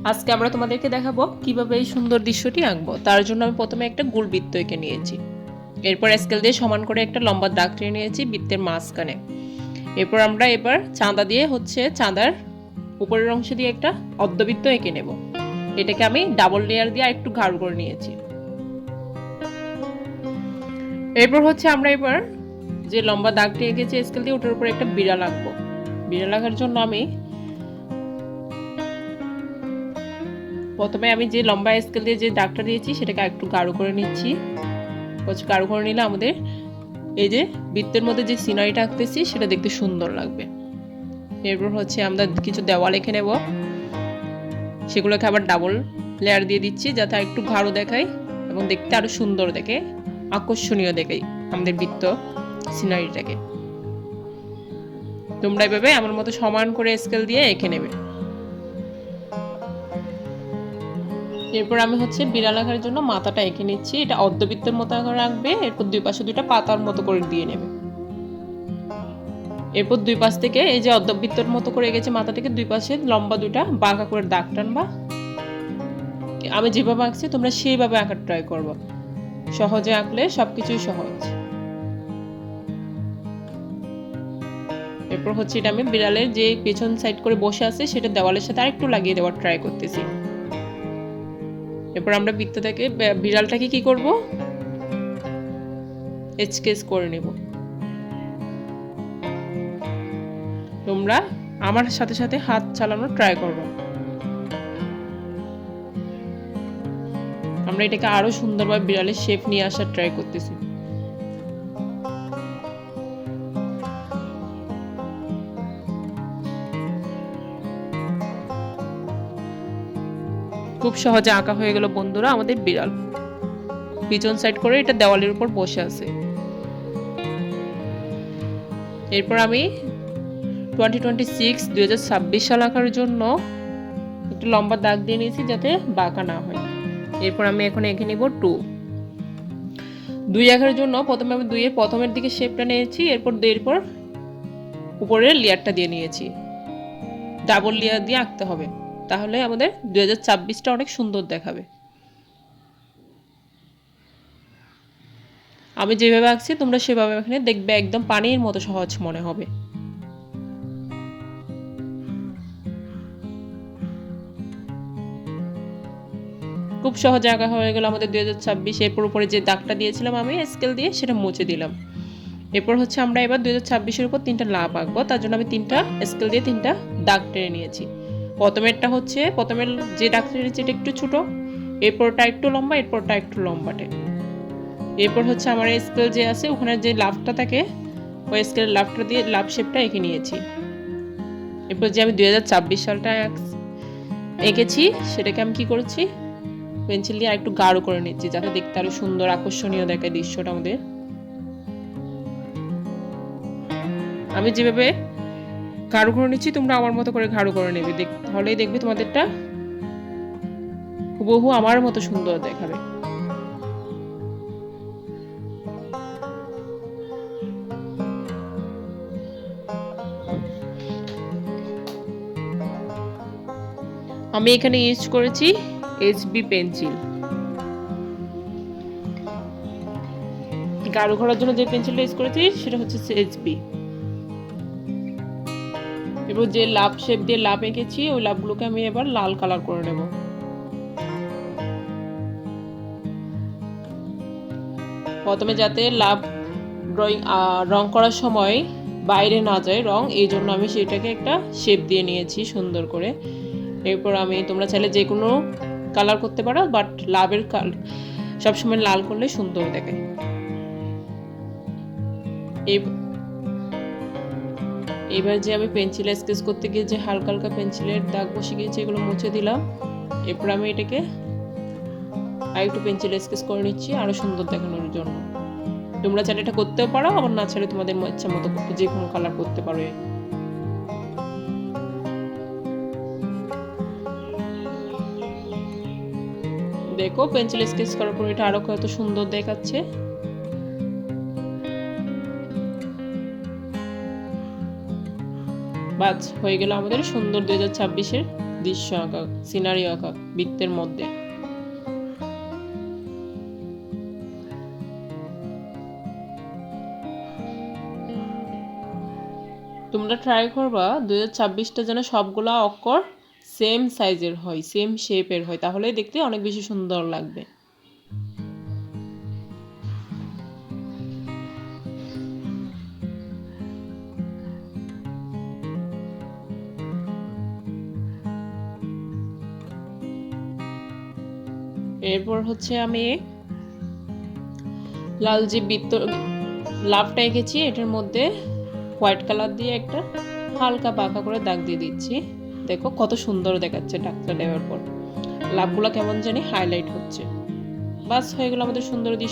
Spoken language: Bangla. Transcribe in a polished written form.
আজকে আমরা তোমাদেরকে দেখাবো কিভাবে এই সুন্দর দৃশ্যটি আঁকবো। তার জন্য আমি প্রথমে একটা গোল বৃত্ত এঁকে নিয়েছি। এরপর স্কেল দিয়ে সমান করে একটা লম্বা দাগ টেনে নিয়েছি বৃত্তের মাঝখানে। এরপর আমরা চাঁদা দিয়ে চাঁদার উপরের অংশ দিয়ে একটা অর্ধবৃত্ত এঁকে নেব। এটাকে আমি ডাবল লেয়ার দিয়ে একটু গাঢ় করে নিয়েছি। এরপর আমরা যে লম্বা দাগটি এঁকেছি স্কেল দিয়ে ওটার উপর একটা বিড়াল আঁকবো। বিড়াল আঁকার জন্য প্রথমে আমি যে লম্বা স্কেল দিয়ে যে দাগটা দিয়েছি সেটাকে একটু গাঢ় করে নিচ্ছি। গাঢ় করে নিলে আমাদের এই যে বৃত্তের মধ্যে যে সিনারিটা আঁকতেছি সেটা দেখতে সুন্দর লাগবে। এরপর আমরা কিছু দেওয়াল এঁকে নেব, সেগুলোকে আবার ডাবল লেয়ার দিয়ে দিচ্ছি যাতে একটু গাঢ় দেখায় এবং দেখতে আরো সুন্দর দেখে, আকর্ষণীয় দেখায় আমাদের বৃত্ত সিনারিটাকে। তোমরা এভাবে আমার মতো সমান করে স্কেল দিয়ে এঁকে নেবে। এরপর আমি বিড়াল আঁকার জন্য মাথাটা এঁকে নিচ্ছি। এটা অর্ধবৃত্তের মতো করে আঁকবে। এরপর দুই পাশে দুইটা পাতার মতো করে দিয়ে নেবে। এরপর দুই পাশ থেকে এই যে অর্ধবৃত্তের মতো করে এঁকেছে মাথাটাকে দুই পাশে লম্বা দুইটা বাঁকা করে দাগ টানবা। আমি যেভাবে আঁকছি তোমরা সেইভাবে আঁকার ট্রাই করবো। সহজে আঁকলে সবকিছুই সহজ। এরপর এটা আমি বিড়ালের যে পেছন সাইড করে বসে আছে সেটা দেওয়ালের সাথে আরেকটু লাগিয়ে দেওয়ার ট্রাই করতেছি। এরপর আমরা বৃত্ত থেকে বিড়ালটাকে কি করব, স্কেচ করে নেব। তোমরা আমার সাথে সাথে হাত চালানোর ট্রাই করবে। আমরা এটাকে আরো সুন্দরভাবে বিড়ালের শেপ নিয়ে আসার ট্রাই করতেছি। খুব সহজে আঁকা হয়ে গেল বন্ধুরা আমাদের বিড়াল। পিছন সাইড করে এটা দেওয়ালের উপর বসে আছে। এরপর আমি 2026 সাল আঁকার জন্য একটু লম্বা দাগ দিয়ে নিয়েছি যাতে বাঁকা না হয়। এরপর আমি এখন এঁকে নিব 2 আঁকার জন্য প্রথমে আমি 2 এর প্রথমের দিকে শেপটা নিয়েছি। এরপর 2 এর পর উপরের লেয়ারটা দিয়ে নিয়েছি। ডাবল লেয়ার দিয়ে আঁকতে হবে, তাহলে আমাদের 2026টা অনেক সুন্দর দেখাবে। আমি যেভাবে আঁকছি তোমরা সেভাবে এখানে দেখবে, একদম পানির মতো সহজ মনে হবে। খুব সহজে আঁকা হয়ে গেল আমাদের 2026। এরপর উপরে যে দাগটা দিয়েছিলাম আমি স্কেল দিয়ে সেটা মুছে দিলাম। এরপর আমরা এবার 2026-এর উপর 3টা লাভ আঁকবো। তার জন্য আমি 3টা স্কেল দিয়ে 3টা দাগ টেনে নিয়েছি। প্রথমের যে দাগ টেনেছি এটা একটু ছোট, এরপরটা একটু লম্বা, এরপরটা একটু লম্বাটে। এরপর আমার স্কেল যে আছে ওখানে যে লাভটা থাকে ওই স্কেলের লাভটা দিয়ে লাভ শেপটা এঁকে নিয়েছি। এরপর যে আমি 2026 সালটা এঁকেছি সেটাকে আমি কি করেছি, পেন্সিল দিয়ে একটু গাঢ় করে নিচ্ছি যাতে দেখতে আরো সুন্দর আকর্ষণীয় দেখায় দৃশ্যটা আমাদের। আমি যেভাবে গাঢ় করে নিচ্ছি তোমরা আমার মতো করে গাঢ় করে নেবে, তাহলেই দেখবে তোমাদেরটা হুবহু আমার মতো সুন্দর দেখাবে। আমি এখানে ইউজ করেছি HB পেন্সিল। গাঢ় করার জন্য যে পেন্সিলটা ইউজ করেছি সেটা HB। এবার যে লাভ শেপ দিয়ে লাভ এঁকেছি ওই লাভগুলোকে আমি এবার লাল কালার করে নেব। প্রথমে যাতে লাভ রং করার সময় বাইরে না যায় রং, এই জন্য আমি সেটাকে একটা শেপ দিয়ে নিয়েছি সুন্দর করে। এরপর তোমরা চাইলে যে কোনো কালার করতে পারো, বাট লাভের সবসময় লাল করলে সুন্দর দেখায়। এবার যে আমি পেন্সিলে স্কেচ করতে গিয়ে যে হালকা হালকা পেন্সিলের দাগ বসে গিয়েছে এগুলো মুছে দিলাম। এরপর আমি এটাকে আরেকটু পেন্সিলে স্কেচ করে নিচ্ছি আরো সুন্দর দেখানোর জন্য। তোমরা চাইলে এটা করতেও পারো, আবার না চাইলে তোমাদের ইচ্ছা মতো যে কোনো কালার করতে পারো। দেখো পেন্সিল স্কেচ করার পর এটা আরো কত সুন্দর দেখাচ্ছে। বাস হয়ে গেল আমাদের সুন্দর 2026-এর দৃশ্য আঁকা, সিনারি আঁকা বৃত্তের মধ্যে। তোমরা ট্রাই করবা 2026টা যেন সবগুলা অক্ষর সেম সাইজের হয়, সেম শেপের হয়, তাহলেই দেখতে অনেক বেশি সুন্দর লাগবে। এরপর হচ্ছে আমি লাল যে বৃত্ত লাভটা এঁকেছি এটার মধ্যে হোয়াইট কালার দিয়ে একটা হালকা বাঁকা করে দাগ দিয়ে দিচ্ছি। দেখো কত সুন্দর দেখাচ্ছে দাগটা দেওয়ার পর, লাভগুলো কেমন জানি হাইলাইট হচ্ছে। বাস হয়ে গেল আমাদের সুন্দর দৃশ্য।